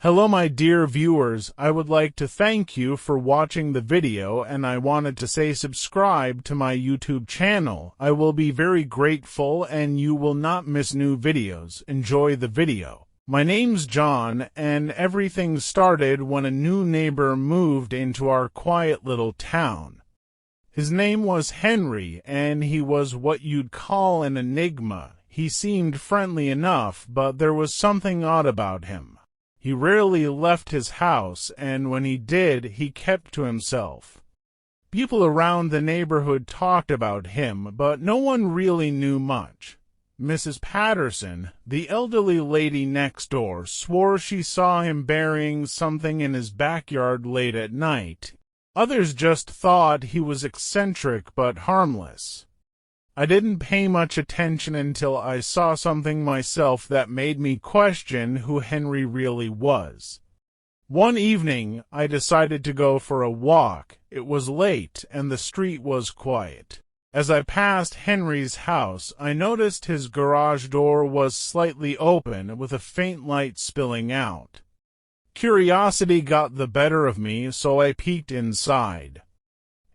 Hello my dear viewers, I would like to thank you for watching the video, and I wanted to say subscribe to my YouTube channel. I will be very grateful and you will not miss new videos. Enjoy the video. My name's John, and everything started when a new neighbor moved into our quiet little town. His name was Henry, and he was what you'd call an enigma. He seemed friendly enough, but there was something odd about him. He rarely left his house, and when he did, he kept to himself. People around the neighborhood talked about him, but no one really knew much. Mrs. Patterson, the elderly lady next door, swore she saw him burying something in his backyard late at night. Others just thought he was eccentric but harmless. I didn't pay much attention until I saw something myself that made me question who Henry really was. One evening, I decided to go for a walk. It was late, and the street was quiet. As I passed Henry's house, I noticed his garage door was slightly open, with a faint light spilling out. Curiosity got the better of me, so I peeked inside.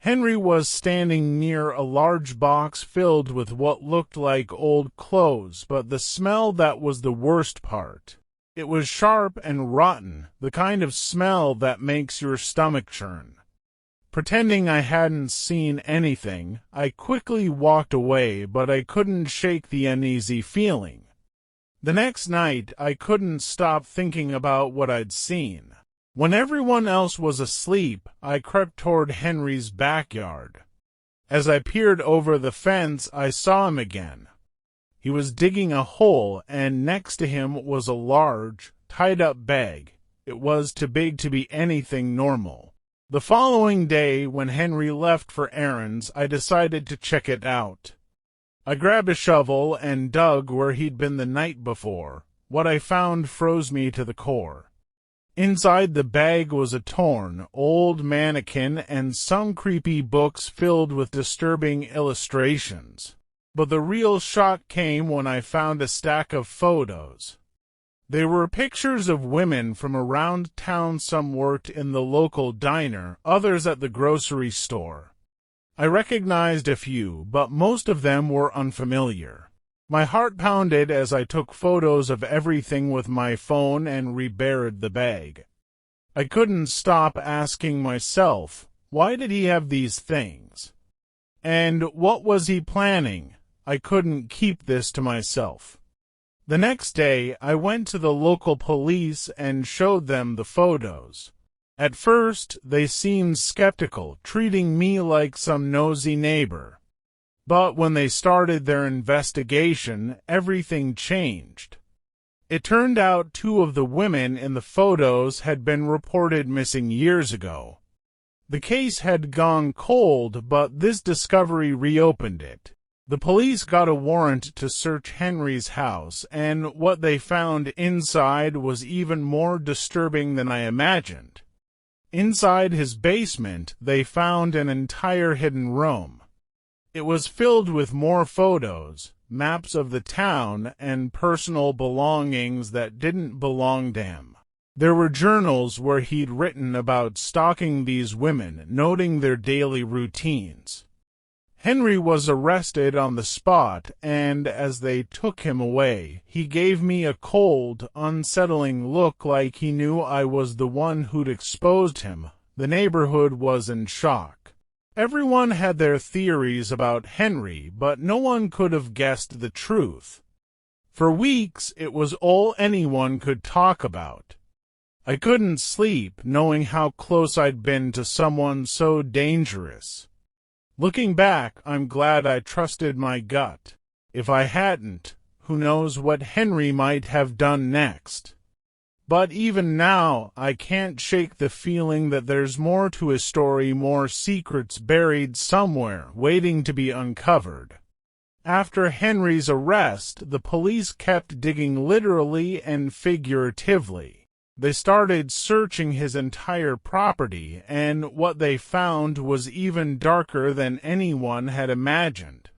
Henry was standing near a large box filled with what looked like old clothes, but the smell that was the worst part. It was sharp and rotten, the kind of smell that makes your stomach churn. Pretending I hadn't seen anything, I quickly walked away, but I couldn't shake the uneasy feeling. The next night, I couldn't stop thinking about what I'd seen. When everyone else was asleep, I crept toward Henry's backyard. As I peered over the fence, I saw him again. He was digging a hole, and next to him was a large, tied-up bag. It was too big to be anything normal. The following day, when Henry left for errands, I decided to check it out. I grabbed a shovel and dug where he'd been the night before. What I found froze me to the core. Inside the bag was a torn, old mannequin and some creepy books filled with disturbing illustrations. But the real shock came when I found a stack of photos. They were pictures of women from around town. Some worked in the local diner, others at the grocery store. I recognized a few, but most of them were unfamiliar. My heart pounded as I took photos of everything with my phone and reburied the bag. I couldn't stop asking myself, why did he have these things? And what was he planning? I couldn't keep this to myself. The next day, I went to the local police and showed them the photos. At first, they seemed skeptical, treating me like some nosy neighbor. But when they started their investigation, everything changed. It turned out 2 of the women in the photos had been reported missing years ago. The case had gone cold, but this discovery reopened it. The police got a warrant to search Henry's house, and what they found inside was even more disturbing than I imagined. Inside his basement, they found an entire hidden room. It was filled with more photos, maps of the town, and personal belongings that didn't belong to him. There were journals where he'd written about stalking these women, noting their daily routines. Henry was arrested on the spot, and as they took him away, he gave me a cold, unsettling look like he knew I was the one who'd exposed him. The neighborhood was in shock. Everyone had their theories about Henry, but no one could have guessed the truth. For weeks, it was all anyone could talk about. I couldn't sleep, knowing how close I'd been to someone so dangerous. Looking back, I'm glad I trusted my gut. If I hadn't, who knows what Henry might have done next. But even now, I can't shake the feeling that there's more to his story, more secrets buried somewhere, waiting to be uncovered. After Henry's arrest, the police kept digging literally and figuratively. They started searching his entire property, and what they found was even darker than anyone had imagined.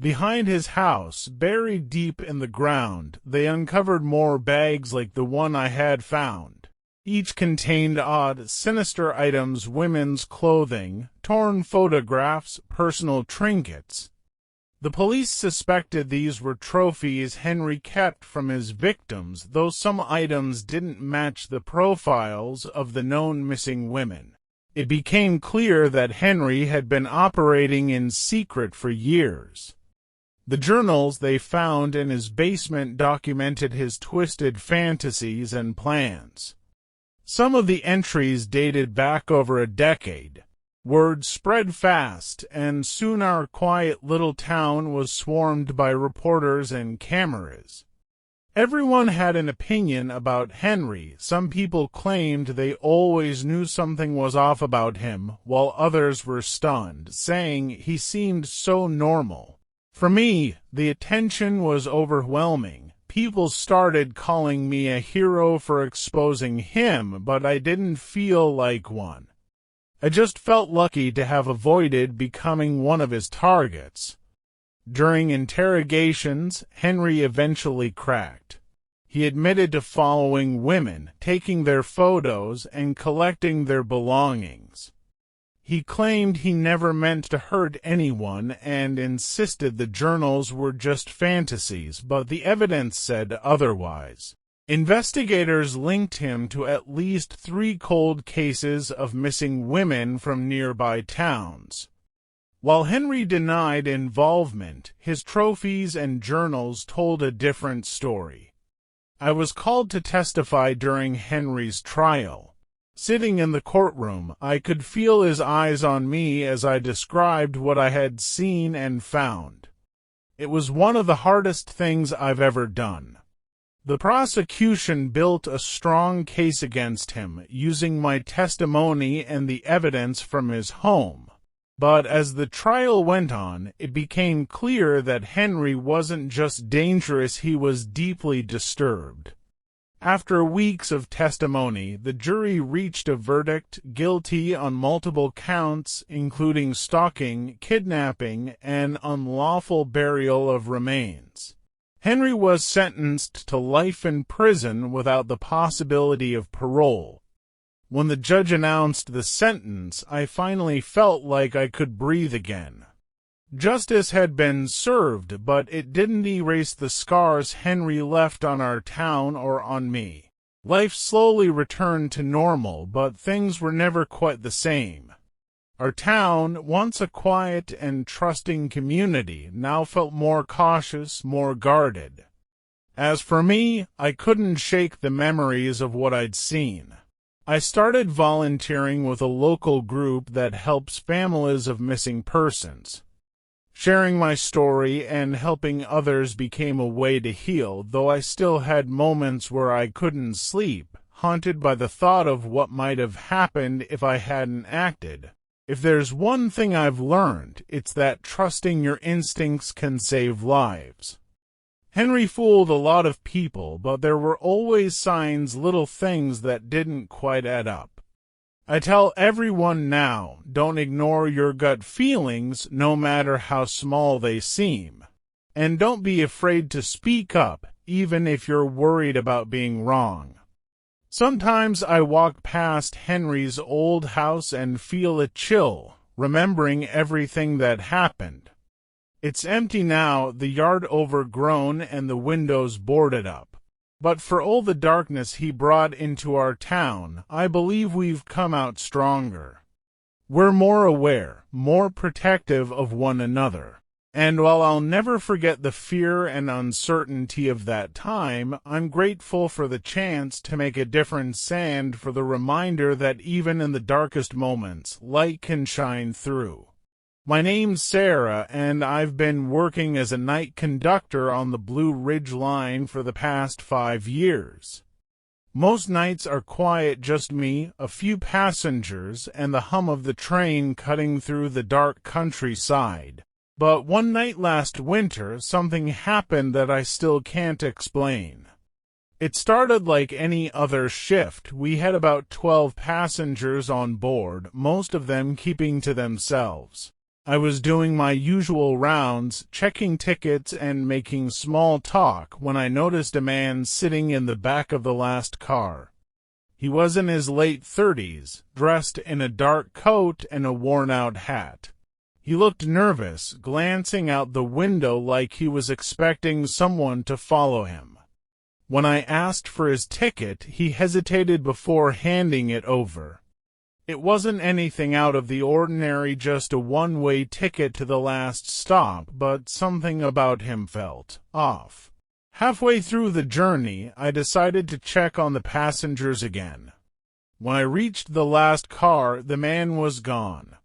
Behind his house, buried deep in the ground, they uncovered more bags like the one I had found. Each contained odd, sinister items, women's clothing, torn photographs, personal trinkets. The police suspected these were trophies Henry kept from his victims, though some items didn't match the profiles of the known missing women. It became clear that Henry had been operating in secret for years. The journals they found in his basement documented his twisted fantasies and plans. Some of the entries dated back over a decade. Word spread fast, and soon our quiet little town was swarmed by reporters and cameras. Everyone had an opinion about Henry. Some people claimed they always knew something was off about him, while others were stunned, saying he seemed so normal. For me, the attention was overwhelming. People started calling me a hero for exposing him, but I didn't feel like one. I just felt lucky to have avoided becoming one of his targets. During interrogations, Henry eventually cracked. He admitted to following women, taking their photos, and collecting their belongings. He claimed he never meant to hurt anyone and insisted the journals were just fantasies, but the evidence said otherwise. Investigators linked him to at least 3 cold cases of missing women from nearby towns. While Henry denied involvement, his trophies and journals told a different story. I was called to testify during Henry's trial. Sitting in the courtroom, I could feel his eyes on me as I described what I had seen and found. It was one of the hardest things I've ever done. The prosecution built a strong case against him, using my testimony and the evidence from his home. But as the trial went on, it became clear that Henry wasn't just dangerous, he was deeply disturbed. After weeks of testimony, the jury reached a verdict guilty on multiple counts, including stalking, kidnapping, and unlawful burial of remains. Henry was sentenced to life in prison without the possibility of parole. When the judge announced the sentence, I finally felt like I could breathe again. Justice had been served, but it didn't erase the scars Henry left on our town or on me. Life slowly returned to normal, but things were never quite the same. Our town, once a quiet and trusting community, now felt more cautious, more guarded. As for me, I couldn't shake the memories of what I'd seen. I started volunteering with a local group that helps families of missing persons. Sharing my story and helping others became a way to heal, though I still had moments where I couldn't sleep, haunted by the thought of what might have happened if I hadn't acted. If there's one thing I've learned, it's that trusting your instincts can save lives. Henry fooled a lot of people, but there were always signs, little things that didn't quite add up. I tell everyone now, don't ignore your gut feelings, no matter how small they seem. And don't be afraid to speak up, even if you're worried about being wrong. Sometimes I walk past Henry's old house and feel a chill, remembering everything that happened. It's empty now, the yard overgrown and the windows boarded up. But for all the darkness he brought into our town, I believe we've come out stronger. We're more aware, more protective of one another. And while I'll never forget the fear and uncertainty of that time, I'm grateful for the chance to make a difference and for the reminder that even in the darkest moments, light can shine through. My name's Sarah, and I've been working as a night conductor on the Blue Ridge Line for the past 5 years. Most nights are quiet, just me, a few passengers, and the hum of the train cutting through the dark countryside. But one night last winter, something happened that I still can't explain. It started like any other shift. We had about 12 passengers on board, most of them keeping to themselves. I was doing my usual rounds, checking tickets and making small talk when I noticed a man sitting in the back of the last car. He was in his late 30s, dressed in a dark coat and a worn-out hat. He looked nervous, glancing out the window like he was expecting someone to follow him. When I asked for his ticket, he hesitated before handing it over. It wasn't anything out of the ordinary, just a one-way ticket to the last stop, but something about him felt off. Halfway through the journey, I decided to check on the passengers again. When I reached the last car, the man was gone.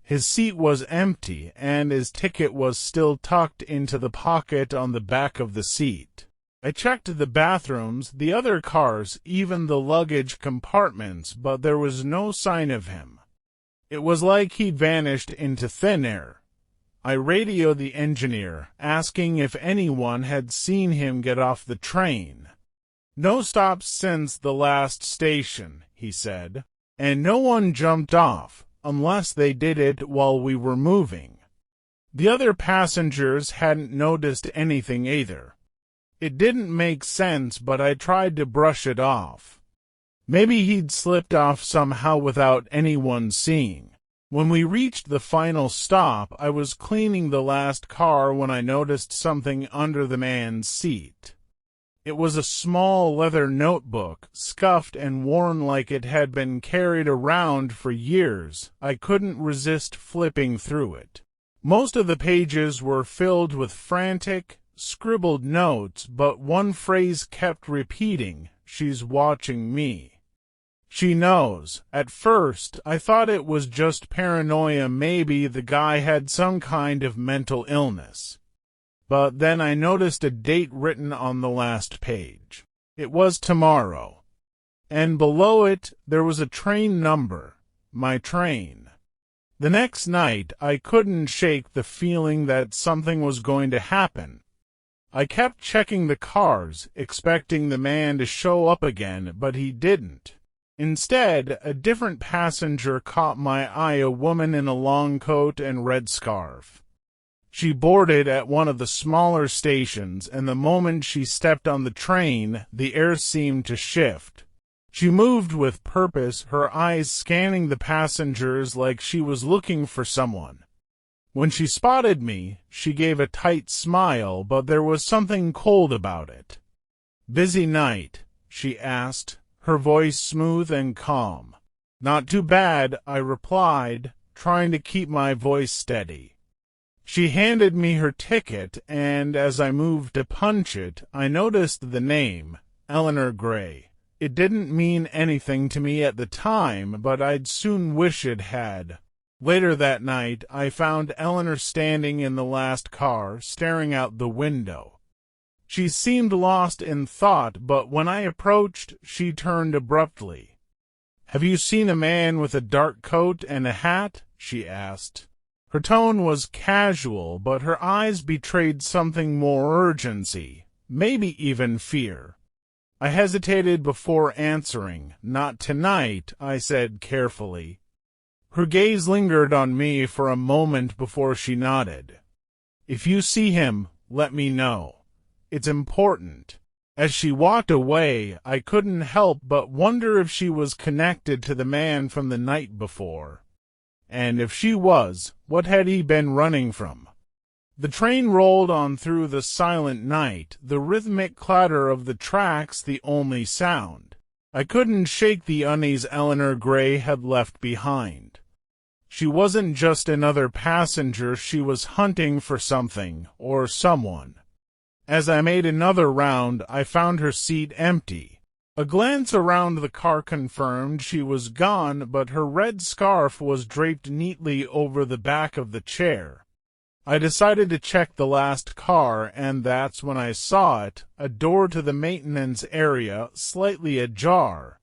His seat was empty, and his ticket was still tucked into the pocket on the back of the seat. I checked the bathrooms, the other cars, even the luggage compartments, but there was no sign of him. It was like he'd vanished into thin air. I radioed the engineer, asking if anyone had seen him get off the train. "No stops since the last station," he said, "and no one jumped off, unless they did it while we were moving." The other passengers hadn't noticed anything either. It didn't make sense, but I tried to brush it off. Maybe he'd slipped off somehow without anyone seeing. When we reached the final stop, I was cleaning the last car when I noticed something under the man's seat. It was a small leather notebook, scuffed and worn like it had been carried around for years. I couldn't resist flipping through it. Most of the pages were filled with frantic, scribbled notes, but one phrase kept repeating: "She's watching me. She knows." At first, I thought it was just paranoia, maybe the guy had some kind of mental illness. But then I noticed a date written on the last page. It was tomorrow. And below it, there was a train number, my train. The next night, I couldn't shake the feeling that something was going to happen. I kept checking the cars, expecting the man to show up again, but he didn't. Instead, a different passenger caught my eye, a woman in a long coat and red scarf. She boarded at one of the smaller stations, and the moment she stepped on the train, the air seemed to shift. She moved with purpose, her eyes scanning the passengers like she was looking for someone. When she spotted me, she gave a tight smile, but there was something cold about it. "Busy night?" she asked, her voice smooth and calm. "Not too bad," I replied, trying to keep my voice steady. She handed me her ticket, and as I moved to punch it, I noticed the name, Eleanor Gray. It didn't mean anything to me at the time, but I'd soon wish it had. Later that night, I found Eleanor standing in the last car, staring out the window. She seemed lost in thought, but when I approached, she turned abruptly. "Have you seen a man with a dark coat and a hat?" she asked. Her tone was casual, but her eyes betrayed something more: urgency, maybe even fear. I hesitated before answering. "Not tonight," I said carefully. Her gaze lingered on me for a moment before she nodded. "If you see him, let me know. It's important." As she walked away, I couldn't help but wonder if she was connected to the man from the night before. And if she was, what had he been running from? The train rolled on through the silent night, the rhythmic clatter of the tracks the only sound. I couldn't shake the unease Eleanor Gray had left behind. She wasn't just another passenger, she was hunting for something or someone. As I made another round, I found her seat empty. A glance around the car confirmed she was gone, but her red scarf was draped neatly over the back of the chair. I decided to check the last car, and that's when I saw it, a door to the maintenance area, slightly ajar.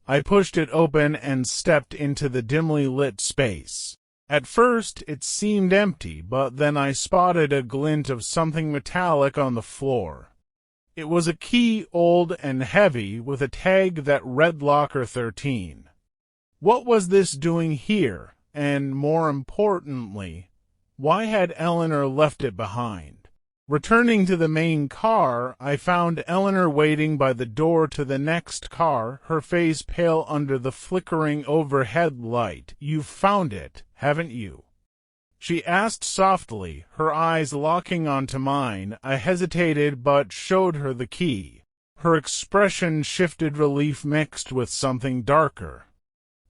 I pushed it open and stepped into the dimly lit space. At first, it seemed empty, but then I spotted a glint of something metallic on the floor. It was a key, old and heavy, with a tag that read Locker 13. What was this doing here? And more importantly, why had Eleanor left it behind? Returning to the main car, I found Eleanor waiting by the door to the next car, her face pale under the flickering overhead light. "You've found it, haven't you?" she asked softly, her eyes locking onto mine. I hesitated but showed her the key. Her expression shifted, relief mixed with something darker.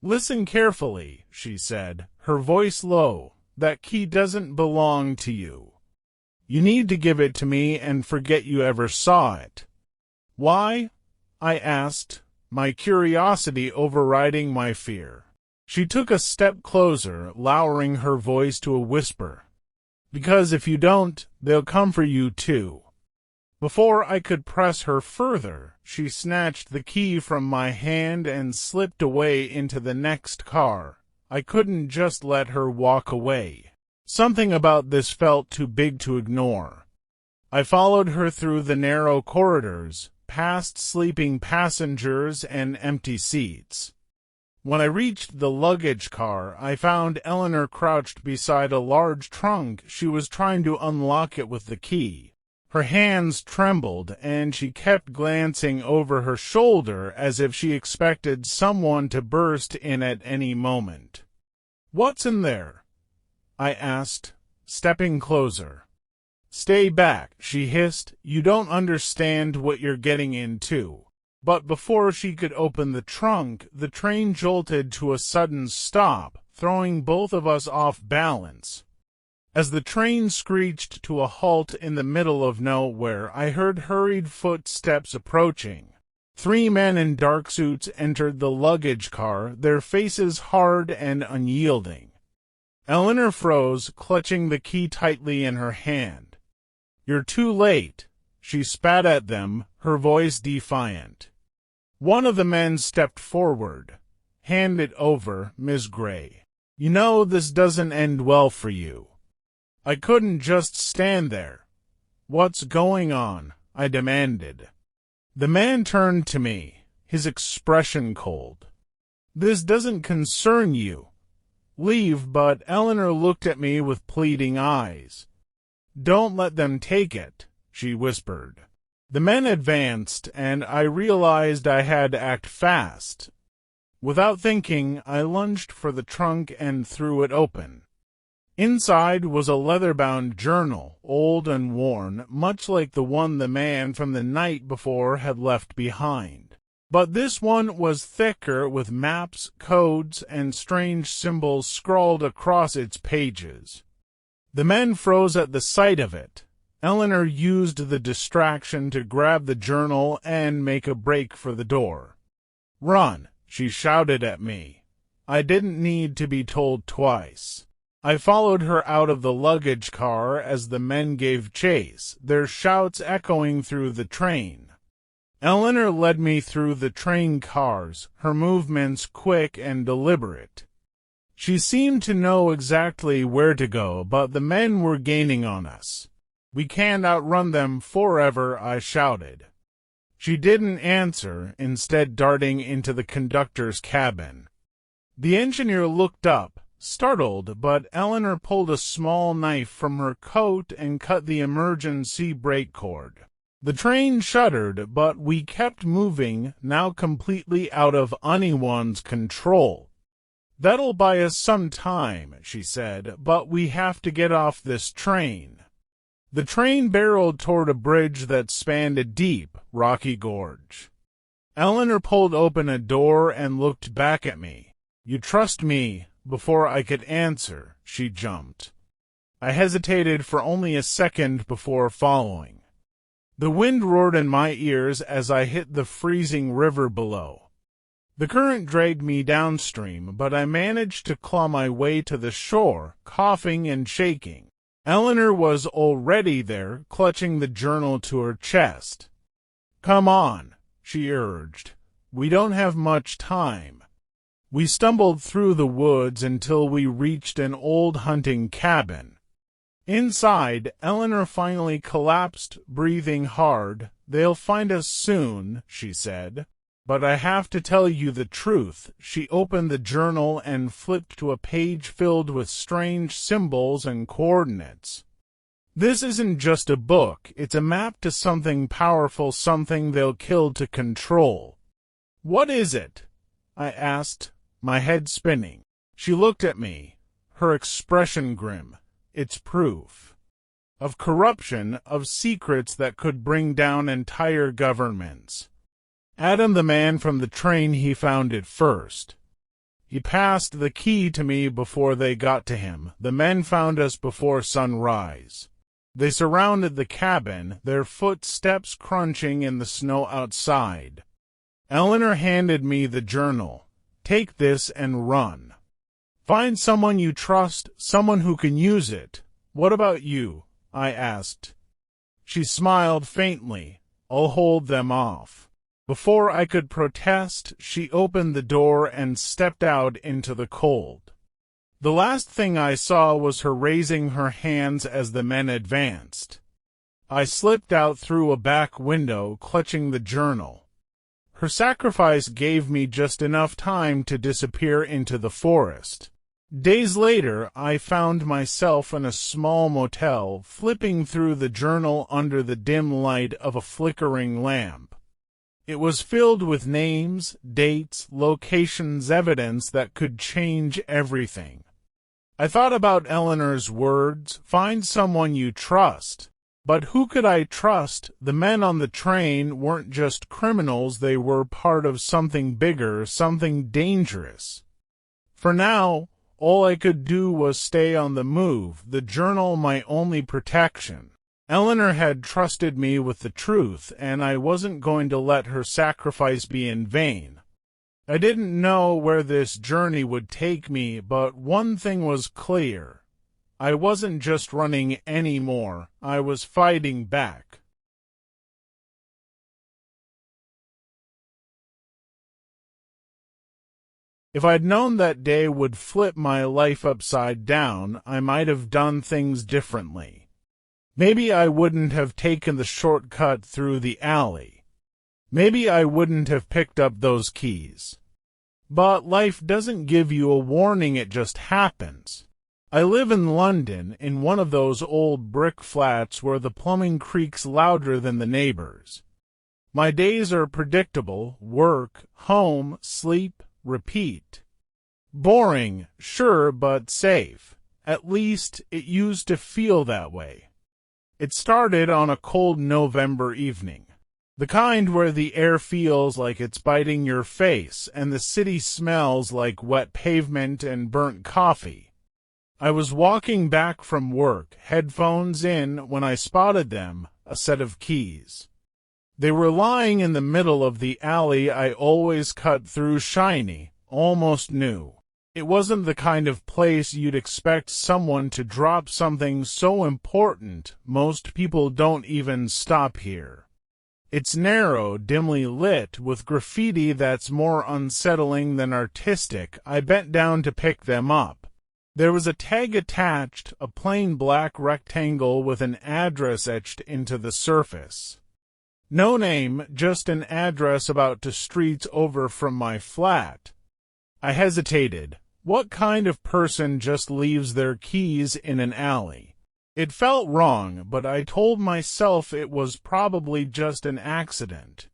"Listen carefully," she said, her voice low. "That key doesn't belong to you. You need to give it to me and forget you ever saw it." "Why?" I asked, my curiosity overriding my fear. She took a step closer, lowering her voice to a whisper. "Because if you don't, they'll come for you too." Before I could press her further, she snatched the key from my hand and slipped away into the next car. I couldn't just let her walk away. Something about this felt too big to ignore. I followed her through the narrow corridors, past sleeping passengers and empty seats. When I reached the luggage car, I found Eleanor crouched beside a large trunk. She was trying to unlock it with the key. Her hands trembled, and she kept glancing over her shoulder as if she expected someone to burst in at any moment. "What's in there?" I asked, stepping closer. "Stay back," she hissed. "You don't understand what you're getting into." But before she could open the trunk, the train jolted to a sudden stop, throwing both of us off balance. As the train screeched to a halt in the middle of nowhere, I heard hurried footsteps approaching. 3 men in dark suits entered the luggage car, their faces hard and unyielding. Eleanor froze, clutching the key tightly in her hand. "You're too late," she spat at them, her voice defiant. One of the men stepped forward. "Hand it over, Miss Gray. You know this doesn't end well for you." I couldn't just stand there. "What's going on?" I demanded. The man turned to me, his expression cold. "This doesn't concern you. Leave." But Eleanor looked at me with pleading eyes. "Don't let them take it," she whispered. The men advanced, and I realized I had to act fast. Without thinking, I lunged for the trunk and threw it open. Inside was a leather-bound journal, old and worn, much like the one the man from the night before had left behind. But this one was thicker, with maps, codes, and strange symbols scrawled across its pages. The men froze at the sight of it. Eleanor used the distraction to grab the journal and make a break for the door. "Run!" she shouted at me. I didn't need to be told twice. I followed her out of the luggage car as the men gave chase, their shouts echoing through the train. Eleanor led me through the train cars, her movements quick and deliberate. She seemed to know exactly where to go, but the men were gaining on us. "We can't outrun them forever," I shouted. She didn't answer, instead darting into the conductor's cabin. The engineer looked up, startled, but Eleanor pulled a small knife from her coat and cut the emergency brake cord. The train shuddered, but we kept moving, now completely out of anyone's control. "That'll buy us some time," she said, "but we have to get off this train." The train barreled toward a bridge that spanned a deep, rocky gorge. Eleanor pulled open a door and looked back at me. "You trust me?" Before I could answer, she jumped. I hesitated for only a second before following. The wind roared in my ears as I hit the freezing river below. The current dragged me downstream, but I managed to claw my way to the shore, coughing and shaking. Eleanor was already there, clutching the journal to her chest. "Come on," she urged. "We don't have much time." We stumbled through the woods until we reached an old hunting cabin. Inside, Eleanor finally collapsed, breathing hard. "They'll find us soon," she said. "But I have to tell you the truth." She opened the journal and flipped to a page filled with strange symbols and coordinates. This isn't just a book, it's a map to something powerful, something they'll kill to control. What is it? I asked, my head spinning. She looked at me, her expression grim. It's proof. Of corruption, of secrets that could bring down entire governments. Adam, the man from the train, he found it first. He passed the key to me before they got to him. The men found us before sunrise. They surrounded the cabin, their footsteps crunching in the snow outside. Eleanor handed me the journal. Take this and run. Find someone you trust, someone who can use it. What about you? I asked. She smiled faintly. I'll hold them off. Before I could protest, she opened the door and stepped out into the cold. The last thing I saw was her raising her hands as the men advanced. I slipped out through a back window, clutching the journal. Her sacrifice gave me just enough time to disappear into the forest. Days later, I found myself in a small motel, flipping through the journal under the dim light of a flickering lamp. It was filled with names, dates, locations, evidence that could change everything. I thought about Eleanor's words, find someone you trust. But who could I trust? The men on the train weren't just criminals, they were part of something bigger, something dangerous. For now, all I could do was stay on the move, the journal my only protection. Eleanor had trusted me with the truth, and I wasn't going to let her sacrifice be in vain. I didn't know where this journey would take me, but one thing was clear. I wasn't just running anymore, I was fighting back. If I'd known that day would flip my life upside down, I might have done things differently. Maybe I wouldn't have taken the shortcut through the alley. Maybe I wouldn't have picked up those keys. But life doesn't give you a warning, it just happens. I live in London, in one of those old brick flats where the plumbing creaks louder than the neighbors. My days are predictable: work, home, sleep, repeat. Boring, sure, but safe. At least it used to feel that way. It started on a cold November evening. The kind where the air feels like it's biting your face and the city smells like wet pavement and burnt coffee. I was walking back from work, headphones in, when I spotted them, a set of keys. They were lying in the middle of the alley I always cut through, shiny, almost new. It wasn't the kind of place you'd expect someone to drop something so important. Most people don't even stop here. It's narrow, dimly lit, with graffiti that's more unsettling than artistic. I bent down to pick them up. There was a tag attached, a plain black rectangle with an address etched into the surface. No name, just an address about 2 streets over from my flat. I hesitated. What kind of person just leaves their keys in an alley? It felt wrong, but I told myself it was probably just an accident.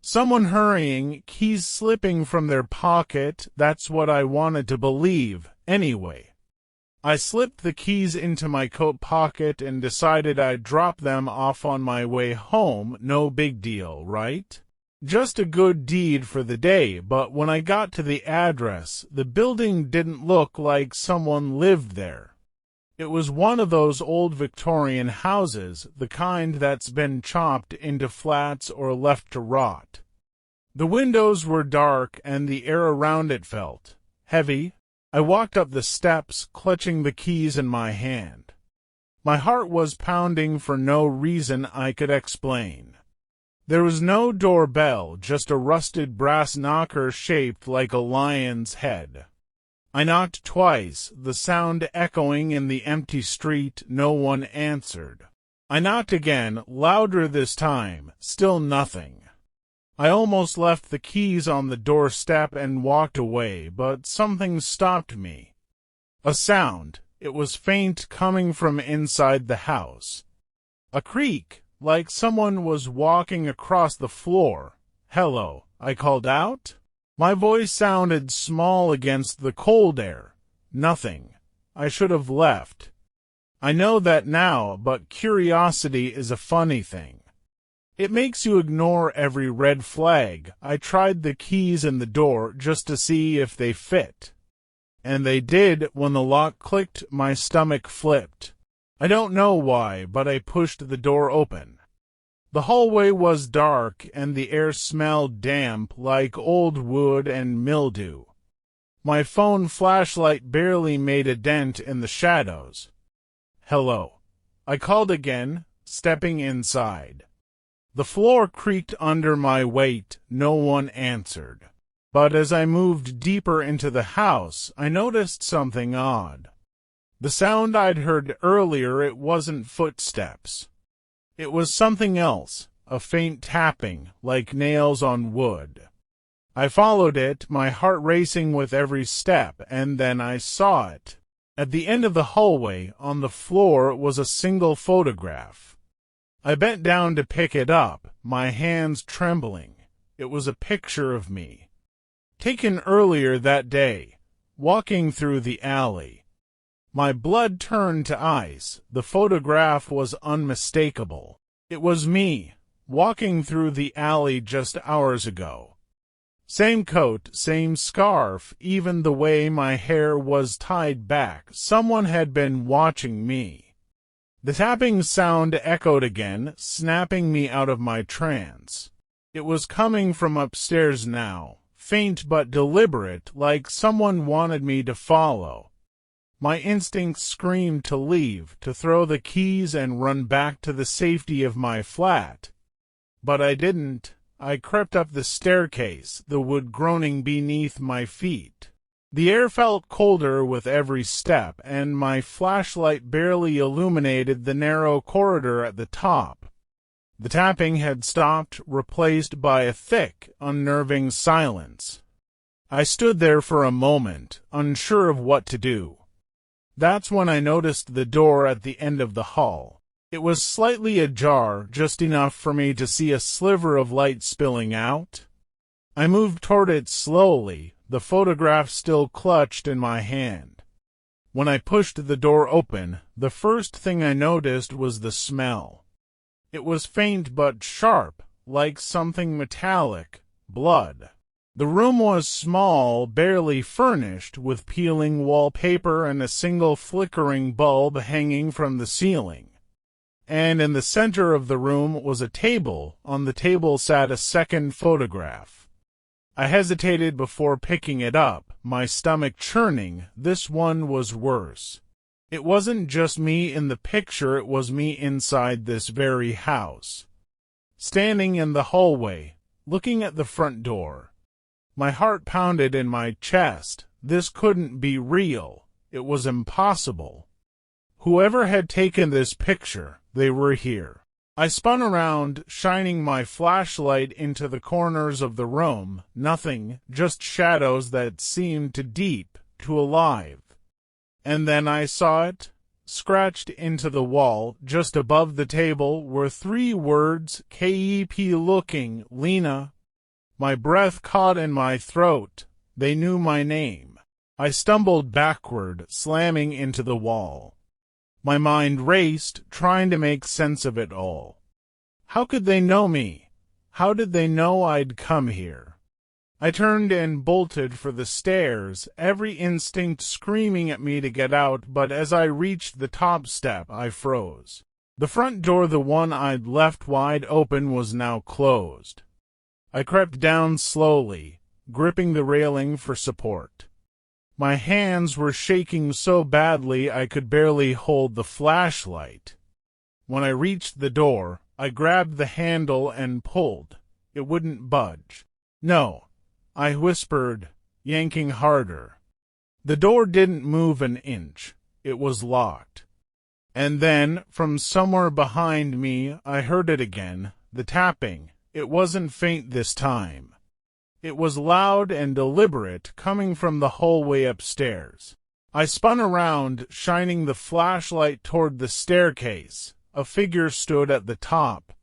Someone hurrying, keys slipping from their pocket, that's what I wanted to believe, anyway. I slipped the keys into my coat pocket and decided I'd drop them off on my way home. No big deal, right? Just a good deed for the day. But when I got to the address, the building didn't look like someone lived there. It was one of those old Victorian houses, the kind that's been chopped into flats or left to rot. The windows were dark and the air around it felt heavy. I walked up the steps, clutching the keys in my hand. My heart was pounding for no reason I could explain. There was no doorbell, just a rusted brass knocker shaped like a lion's head. I knocked twice, the sound echoing in the empty street. No one answered. I knocked again, louder this time. Still nothing. I almost left the keys on the doorstep and walked away, but something stopped me. A sound. It was faint, coming from inside the house. A creak, like someone was walking across the floor. "Hello," I called out. My voice sounded small against the cold air. "Nothing. I should have left." I know that now, but curiosity is a funny thing. It makes you ignore every red flag. I tried the keys in the door just to see if they fit. And they did. When the lock clicked, my stomach flipped. I don't know why, but I pushed the door open. The hallway was dark, and the air smelled damp, like old wood and mildew. My phone flashlight barely made a dent in the shadows. "Hello," I called again, stepping inside. The floor creaked under my weight. No one answered. But as I moved deeper into the house, I noticed something odd. The sound I'd heard earlier, it wasn't footsteps. It was something else, a faint tapping, like nails on wood. I followed it, my heart racing with every step, and then I saw it. At the end of the hallway, on the floor, was a single photograph. I bent down to pick it up, my hands trembling. It was a picture of me, taken earlier that day, walking through the alley. My blood turned to ice. The photograph was unmistakable. It was me, walking through the alley just hours ago. Same coat, same scarf, even the way my hair was tied back. Someone had been watching me. The tapping sound echoed again, snapping me out of my trance. It was coming from upstairs now, faint but deliberate, like someone wanted me to follow. My instincts screamed to leave, to throw the keys and run back to the safety of my flat. But I didn't. I crept up the staircase, the wood groaning beneath my feet. The air felt colder with every step, and my flashlight barely illuminated the narrow corridor at the top. The tapping had stopped, replaced by a thick, unnerving silence. I stood there for a moment, unsure of what to do. That's when I noticed the door at the end of the hall. It was slightly ajar, just enough for me to see a sliver of light spilling out. I moved toward it slowly, the photograph still clutched in my hand. When I pushed the door open, the first thing I noticed was the smell. It was faint but sharp, like something metallic, blood. The room was small, barely furnished, with peeling wallpaper and a single flickering bulb hanging from the ceiling. And in the center of the room was a table. On the table sat a second photograph. I hesitated before picking it up, my stomach churning. This one was worse. It wasn't just me in the picture, it was me inside this very house. Standing in the hallway, looking at the front door. My heart pounded in my chest. This couldn't be real. It was impossible. Whoever had taken this picture, they were here. I spun around, shining my flashlight into the corners of the room. Nothing, just shadows that seemed too deep, too alive. And then I saw it. Scratched into the wall, just above the table, were 3 words, "KEP looking, Lena." My breath caught in my throat. They knew my name. I stumbled backward, slamming into the wall. My mind raced, trying to make sense of it all. How could they know me? How did they know I'd come here? I turned and bolted for the stairs, every instinct screaming at me to get out, but as I reached the top step, I froze. The front door, the one I'd left wide open, was now closed. I crept down slowly, gripping the railing for support. My hands were shaking so badly I could barely hold the flashlight. When I reached the door, I grabbed the handle and pulled. It wouldn't budge. "No," I whispered, yanking harder. The door didn't move an inch. It was locked. And then, from somewhere behind me, I heard it again, the tapping. It wasn't faint this time. It was loud and deliberate, coming from the hallway upstairs. I spun around, shining the flashlight toward the staircase. A figure stood at the top.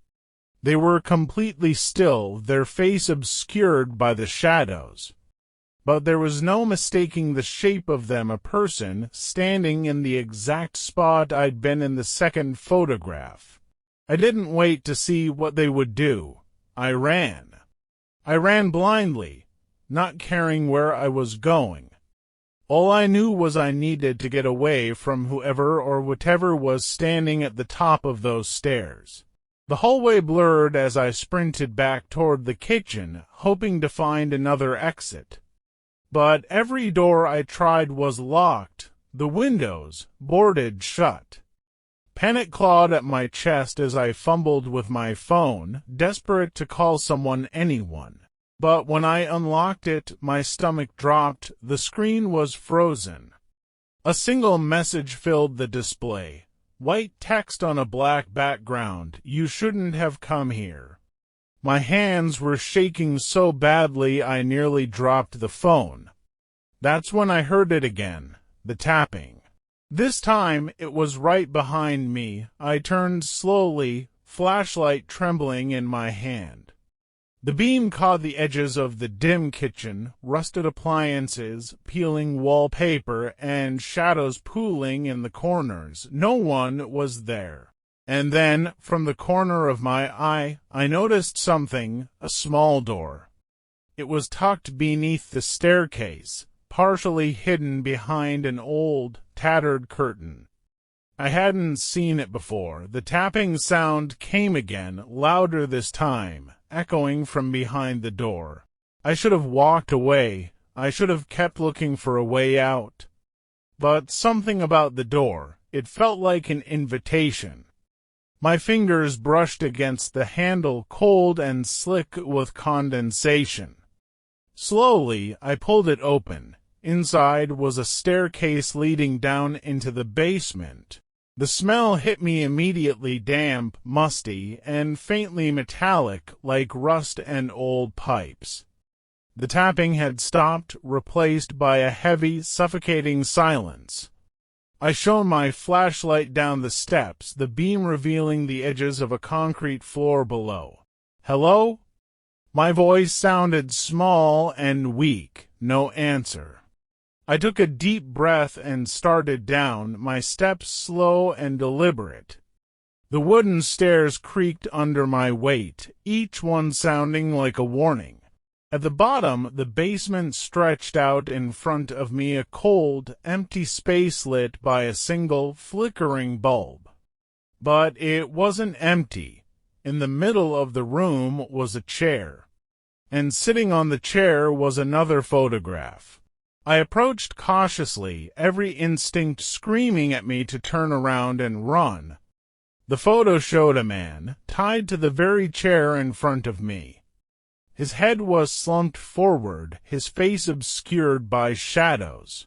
They were completely still, their face obscured by the shadows. But there was no mistaking the shape of them, a person standing in the exact spot I'd been in the second photograph. I didn't wait to see what they would do. I ran. I ran blindly, not caring where I was going. All I knew was I needed to get away from whoever or whatever was standing at the top of those stairs. The hallway blurred as I sprinted back toward the kitchen, hoping to find another exit. But every door I tried was locked, the windows boarded shut. Panic clawed at my chest as I fumbled with my phone, desperate to call someone, anyone. But when I unlocked it, my stomach dropped. The screen was frozen. A single message filled the display. White text on a black background. You shouldn't have come here. My hands were shaking so badly I nearly dropped the phone. That's when I heard it again, the tapping. This time it was right behind me. I turned slowly, flashlight trembling in my hand. The beam caught the edges of the dim kitchen, rusted appliances, peeling wallpaper, and shadows pooling in the corners. No one was there. And then, from the corner of my eye, I noticed something, a small door. It was tucked beneath the staircase, partially hidden behind an old, tattered curtain. I hadn't seen it before. The tapping sound came again, louder this time, echoing from behind the door. I should have walked away. I should have kept looking for a way out. But something about the door, it felt like an invitation. My fingers brushed against the handle, cold and slick with condensation. Slowly, I pulled it open. Inside was a staircase leading down into the basement. The smell hit me immediately, damp, musty, and faintly metallic, like rust and old pipes. The tapping had stopped, replaced by a heavy, suffocating silence. I shone my flashlight down the steps, the beam revealing the edges of a concrete floor below. "Hello?" My voice sounded small and weak. No answer. I took a deep breath and started down, my steps slow and deliberate. The wooden stairs creaked under my weight, each one sounding like a warning. At the bottom, the basement stretched out in front of me, a cold, empty space lit by a single, flickering bulb. But it wasn't empty. In the middle of the room was a chair, and sitting on the chair was another photograph. I approached cautiously, every instinct screaming at me to turn around and run. The photo showed a man, tied to the very chair in front of me. His head was slumped forward, his face obscured by shadows.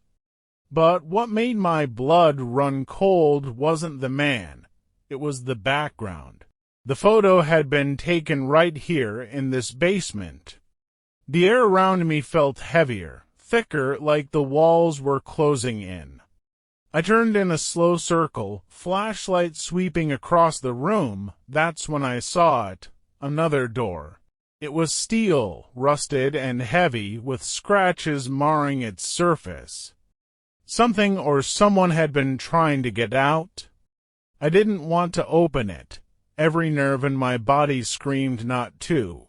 But what made my blood run cold wasn't the man. It was the background. The photo had been taken right here in this basement. The air around me felt heavier, thicker, like the walls were closing in. I turned in a slow circle, flashlight sweeping across the room. That's when I saw it, another door. It was steel, rusted and heavy, with scratches marring its surface. Something or someone had been trying to get out. I didn't want to open it. Every nerve in my body screamed not to.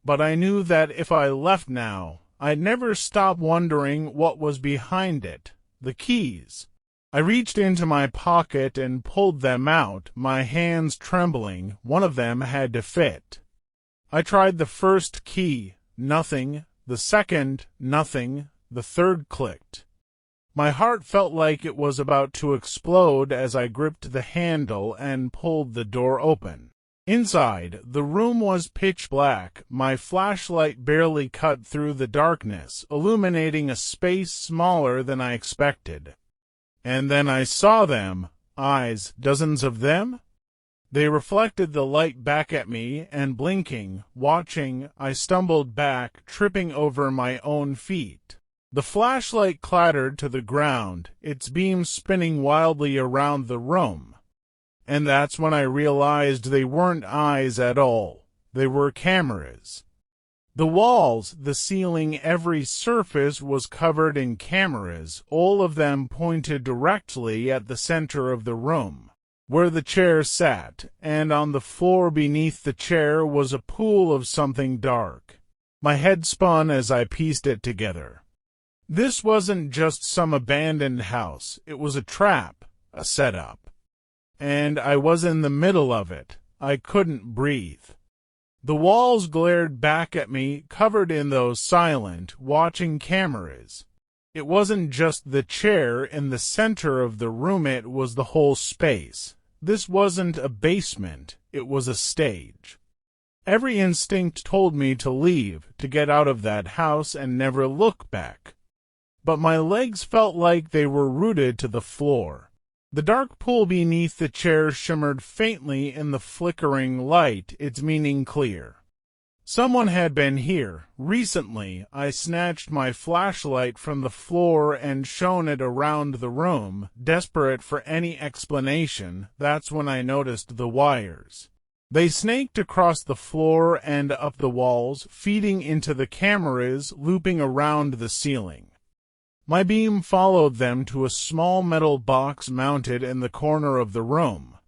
But I knew that if I left now, I'd never stop wondering what was behind it. The keys. I reached into my pocket and pulled them out, my hands trembling. One of them had to fit. I tried the first key. Nothing. The second. Nothing. The third clicked. My heart felt like it was about to explode as I gripped the handle and pulled the door open. Inside, the room was pitch black. My flashlight barely cut through the darkness, illuminating a space smaller than I expected. And then I saw them, eyes, dozens of them. They reflected the light back at me, and blinking, watching, I stumbled back, tripping over my own feet. The flashlight clattered to the ground, its beam spinning wildly around the room. And that's when I realized they weren't eyes at all. They were cameras. The walls, the ceiling, every surface was covered in cameras, all of them pointed directly at the center of the room, where the chair sat, and on the floor beneath the chair was a pool of something dark. My head spun as I pieced it together. This wasn't just some abandoned house, it was a trap, a setup. And I was in the middle of it. I couldn't breathe. The walls glared back at me, covered in those silent, watching cameras. It wasn't just the chair in the center of the room, it was the whole space. This wasn't a basement, it was a stage. Every instinct told me to leave, to get out of that house and never look back. But my legs felt like they were rooted to the floor. The dark pool beneath the chair shimmered faintly in the flickering light, its meaning clear. Someone had been here. Recently, I snatched my flashlight from the floor and shone it around the room, desperate for any explanation. That's when I noticed the wires. They snaked across the floor and up the walls, feeding into the cameras, looping around the ceiling. My beam followed them to a small metal box mounted in the corner of the room.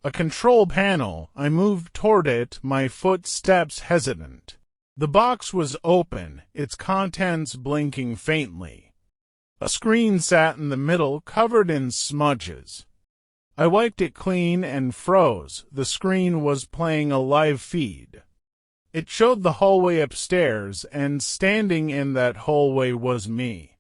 A control panel. I moved toward it, my footsteps hesitant. The box was open, its contents blinking faintly. A screen sat in the middle, covered in smudges. I wiped it clean and froze. The screen was playing a live feed. It showed the hallway upstairs, and standing in that hallway was me.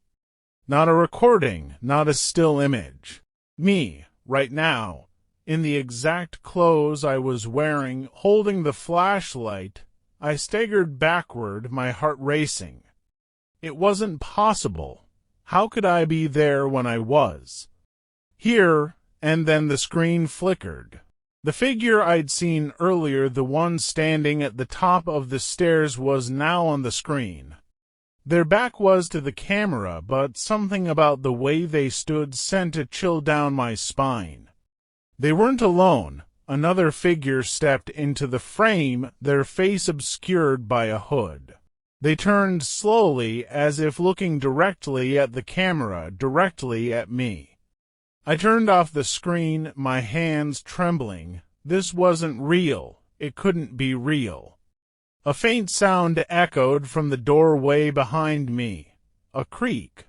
Not a recording, not a still image. Me, right now, in the exact clothes I was wearing, holding the flashlight. I staggered backward, my heart racing. It wasn't possible. How could I be there when I was? Here, and then the screen flickered. The figure I'd seen earlier, the one standing at the top of the stairs, was now on the screen. Their back was to the camera, but something about the way they stood sent a chill down my spine. They weren't alone. Another figure stepped into the frame, their face obscured by a hood. They turned slowly, as if looking directly at the camera, directly at me. I turned off the screen, my hands trembling. This wasn't real. It couldn't be real. A faint sound echoed from the doorway behind me. A creak.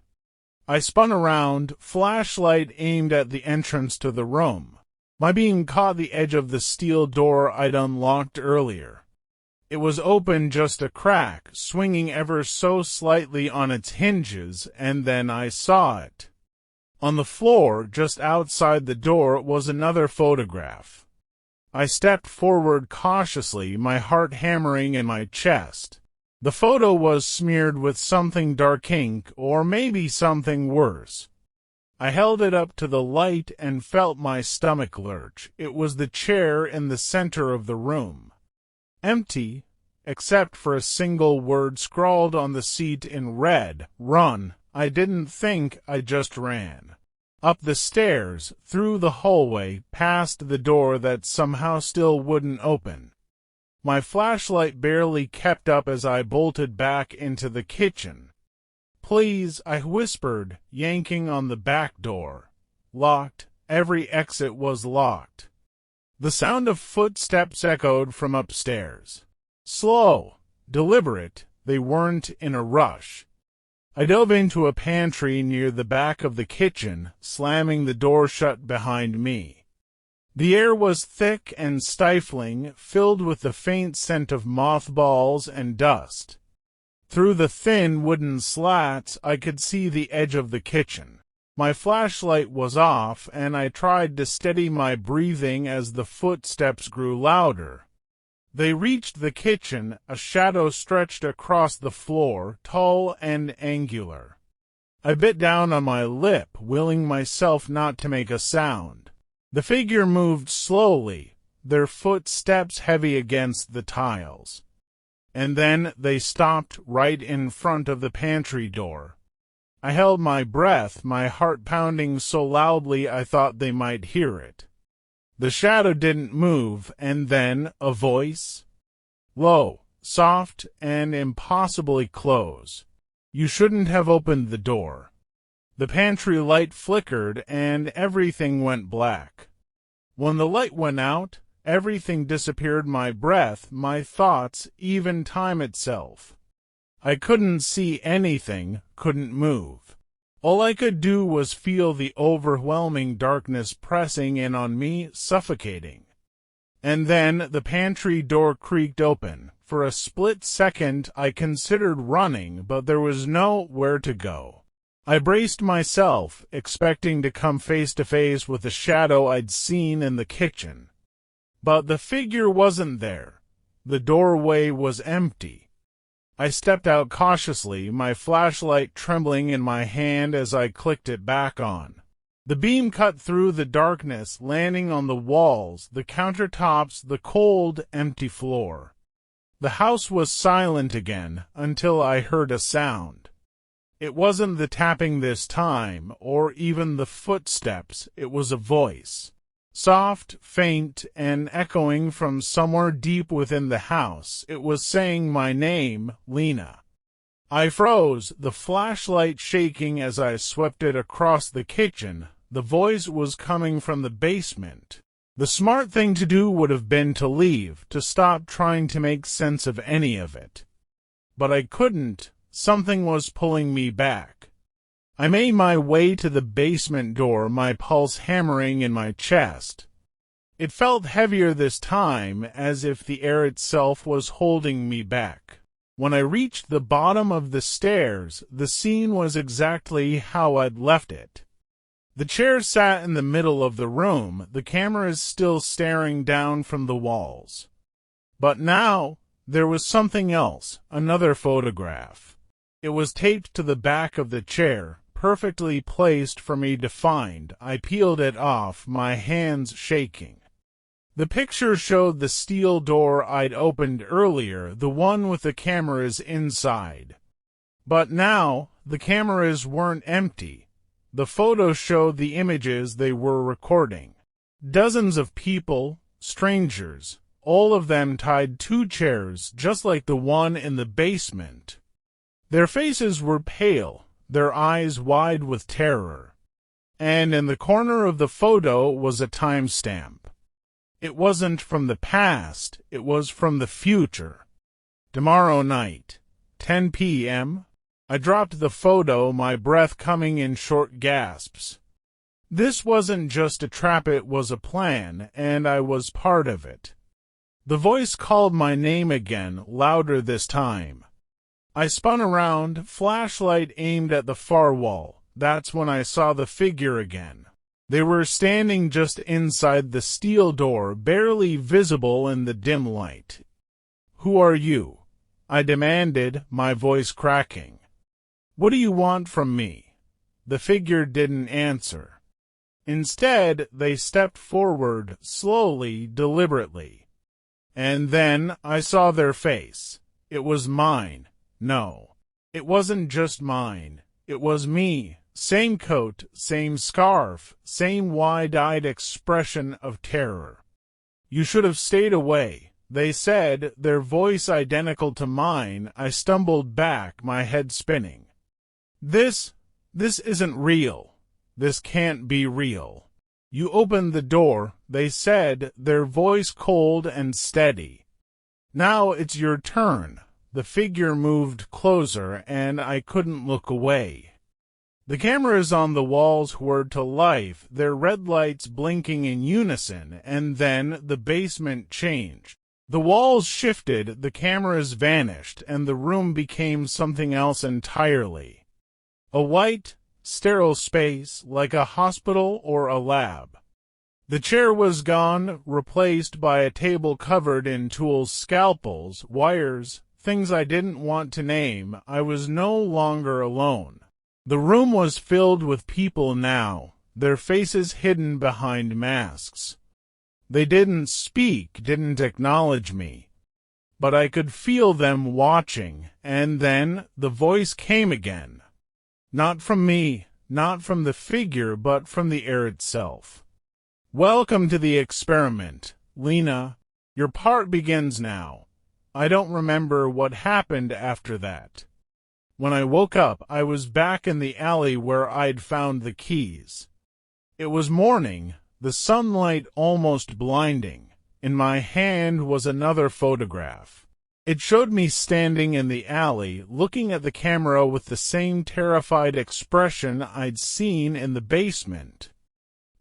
I spun around, flashlight aimed at the entrance to the room. My beam caught the edge of the steel door I'd unlocked earlier. It was open just a crack, swinging ever so slightly on its hinges, and then I saw it. On the floor, just outside the door, was another photograph. I stepped forward cautiously, my heart hammering in my chest. The photo was smeared with something dark ink, or maybe something worse. I held it up to the light and felt my stomach lurch. It was the chair in the center of the room. Empty, except for a single word scrawled on the seat in red: "Run." I didn't think, I just ran. Up the stairs, through the hallway, past the door that somehow still wouldn't open. My flashlight barely kept up as I bolted back into the kitchen. "Please," I whispered, yanking on the back door. Locked. Every exit was locked. The sound of footsteps echoed from upstairs. Slow, deliberate, they weren't in a rush. I dove into a pantry near the back of the kitchen, slamming the door shut behind me. The air was thick and stifling, filled with the faint scent of mothballs and dust. Through the thin wooden slats, I could see the edge of the kitchen. My flashlight was off, and I tried to steady my breathing as the footsteps grew louder. They reached the kitchen. A shadow stretched across the floor, tall and angular. I bit down on my lip, willing myself not to make a sound. The figure moved slowly, their footsteps heavy against the tiles. And then they stopped right in front of the pantry door. I held my breath, my heart pounding so loudly I thought they might hear it. The shadow didn't move, and then a voice. Low, soft, and impossibly close. You shouldn't have opened the door. The pantry light flickered, and everything went black. When the light went out, everything disappeared, my breath, my thoughts, even time itself. I couldn't see anything, couldn't move. All I could do was feel the overwhelming darkness pressing in on me, suffocating. And then the pantry door creaked open. For a split second I considered running, but there was nowhere to go. I braced myself, expecting to come face to face with the shadow I'd seen in the kitchen. But the figure wasn't there. The doorway was empty. I stepped out cautiously, my flashlight trembling in my hand as I clicked it back on. The beam cut through the darkness, landing on the walls, the countertops, the cold, empty floor. The house was silent again until I heard a sound. It wasn't the tapping this time, or even the footsteps. It was a voice. Soft, faint, and echoing from somewhere deep within the house. It was saying my name, Lena. I froze, the flashlight shaking as I swept it across the kitchen. The voice was coming from the basement. The smart thing to do would have been to leave, to stop trying to make sense of any of it. But I couldn't. Something was pulling me back. I made my way to the basement door, my pulse hammering in my chest. It felt heavier this time, as if the air itself was holding me back. When I reached the bottom of the stairs, the scene was exactly how I'd left it. The chair sat in the middle of the room, the cameras still staring down from the walls. But now, there was something else, another photograph. It was taped to the back of the chair, perfectly placed for me to find. I peeled it off, my hands shaking. The picture showed the steel door I'd opened earlier, the one with the cameras inside. But now, the cameras weren't empty. The photo showed the images they were recording. Dozens of people, strangers, all of them tied to chairs just like the one in the basement. Their faces were pale, their eyes wide with terror. And in the corner of the photo was a timestamp. It wasn't from the past, it was from the future. Tomorrow night, 10 p.m., I dropped the photo, my breath coming in short gasps. This wasn't just a trap, it was a plan, and I was part of it. The voice called my name again, louder this time. I spun around, flashlight aimed at the far wall. That's when I saw the figure again. They were standing just inside the steel door, barely visible in the dim light. "Who are you?" I demanded, my voice cracking. "What do you want from me?" The figure didn't answer. Instead, they stepped forward, slowly, deliberately. And then I saw their face. It was mine. No, it wasn't just mine. It was me. Same coat, same scarf, same wide-eyed expression of terror. "You should have stayed away," they said, their voice identical to mine. I stumbled back, my head spinning. This isn't real. This can't be real. "You opened the door," they said, their voice cold and steady. "Now it's your turn." The figure moved closer, and I couldn't look away. The cameras on the walls whirred to life, their red lights blinking in unison, and then the basement changed. The walls shifted, the cameras vanished, and the room became something else entirely. A white, sterile space, like a hospital or a lab. The chair was gone, replaced by a table covered in tools, scalpels, wires, things I didn't want to name. I was no longer alone. The room was filled with people now, their faces hidden behind masks. They didn't speak, didn't acknowledge me. But I could feel them watching, and then the voice came again. Not from me, not from the figure, but from the air itself. Welcome to the experiment, Lena. Your part begins now. I don't remember what happened after that. When I woke up, I was back in the alley where I'd found the keys. It was morning, the sunlight almost blinding. In my hand was another photograph. It showed me standing in the alley, looking at the camera with the same terrified expression I'd seen in the basement.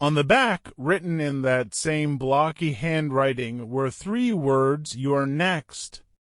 On the back, written in that same blocky handwriting, were 3 words, "You're next."